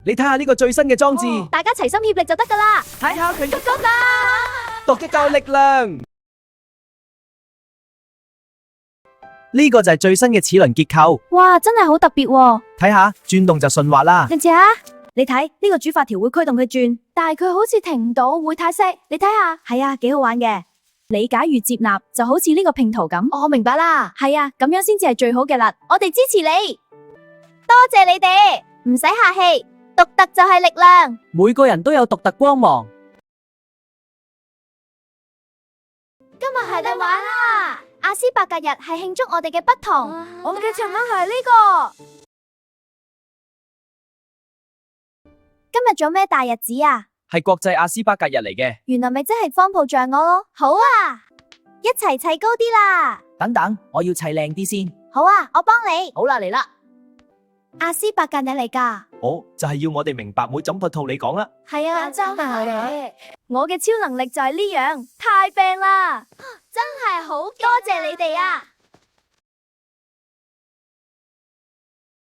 你睇下呢個最新嘅裝置，大家齊心協力就得㗎啦。睇下佢得㗎啦！獨一夠力量。呢個就係最新嘅齒輪結構，哇，真係好特別喎！睇下轉動就順滑啦。你試下，你睇呢個主發條會驅動佢轉，但係佢好似停唔到，會太細。你睇下，係啊，幾好玩嘅。理解與接納就好似呢個拼圖咁。我明白啦。係啊，咁樣先至係最好嘅啦。我哋支持你，多謝你哋，唔使客氣。獨特就係力量。每個人都有獨特光芒。今日係嚟玩啦！阿斯伯格日係慶祝我哋嘅不同。我嘅尋晚係呢個。今日做咩大日子啊？係國際阿斯巴格日嚟嘅。原來咪即係方抱像我咯。好啊，一齊砌高啲啦。等等，我要砌靚啲先。好啊，我幫你。好啦，嚟啦。阿斯伯格日嚟噶。就係要我哋明白每種套你講啦。係啊，真係。我嘅超能力就係呢樣，太病啦，真係好多謝你哋啊！